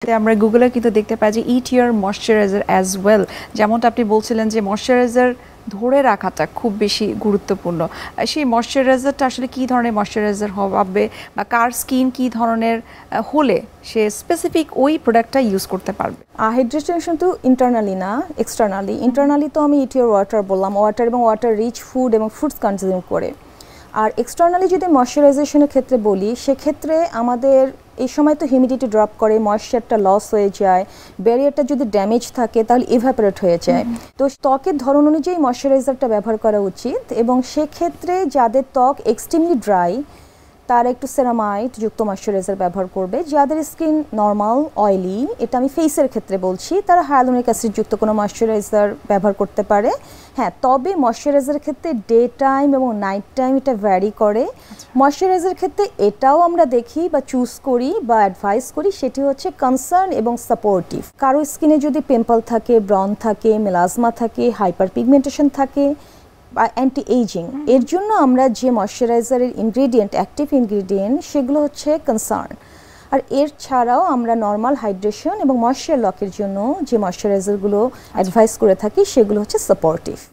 আমরা গুগলে কিন্তু দেখতে পাই যে eat your moisturiser as well, যেমনটা আপনি বলছিলেন যে ময়শ্চারাইজার ধরে রাখাটা খুব বেশি গুরুত্বপূর্ণ। সেই ময়শ্চারাইজারটা আসলে কী ধরনের ময়শ্চারাইজার হবে বা কার স্কিন কী ধরনের হলে সে স্পেসিফিক ওই প্রোডাক্টটা ইউজ করতে পারবে? হাইড্রেশন তো ইন্টারনালি না, এক্সটার্নালি। ইন্টারনালি তো আমি ইট ইওর ওয়াটার বললাম, ওয়াটার এবং ওয়াটার রিচ ফুড এবং ফ্রুটস কনজিউম করে। আর এক্সটার্নালি যদি ময়শ্চারাইজেশনের ক্ষেত্রে বলি, সেক্ষেত্রে আমাদের এই সময় তো হিউমিডিটি ড্রপ করে, ময়শ্চারটা লস হয়ে যায়, ব্যারিয়ারটা যদি ড্যামেজ থাকে তাহলে ইভাপোরেট হয়ে যায়। তো ত্বকের ধরন অনুযায়ী ময়শ্চারাইজারটা ব্যবহার করা উচিত, এবং সেক্ষেত্রে যাদের ত্বক এক্সট্রিমলি ড্রাই তারা একটু সেরামাইড যুক্ত ময়শ্চারাইজার ব্যবহার করবে। যাদের স্কিন নর্মাল অয়েলি, এটা আমি ফেসের ক্ষেত্রে বলছি, তারা হায়ালুরোনিক অ্যাসিড যুক্ত কোনো ময়শ্চারাইজার ব্যবহার করতে পারে। হ্যাঁ, তবে ময়শ্চারাইজারের ক্ষেত্রে ডে টাইম এবং নাইট টাইম এটা ভ্যারি করে। ময়শ্চারাইজারের ক্ষেত্রে এটাও আমরা দেখি বা চুজ করি বা অ্যাডভাইস করি, সেটি হচ্ছে কনসার্ন এবং সাপোর্টিভ। কারো স্কিনে যদি পিম্পল থাকে, ব্রন থাকে, মেলাজমা থাকে, হাইপার পিগমেন্টেশন থাকে বা অ্যান্টি এইজিং, এর জন্য আমরা যে ময়শ্চারাইজারের ইনগ্রেডিয়েন্ট, অ্যাক্টিভ ইনগ্রেডিয়েন্ট, সেগুলো হচ্ছে কনসার্ন। আর এর ছাড়াও আমরা নর্মাল হাইড্রেশন এবং ময়শ্চার লকের জন্য যে ময়শ্চারাইজারগুলো অ্যাডভাইস করে থাকি সেগুলো হচ্ছে সাপোর্টিভ।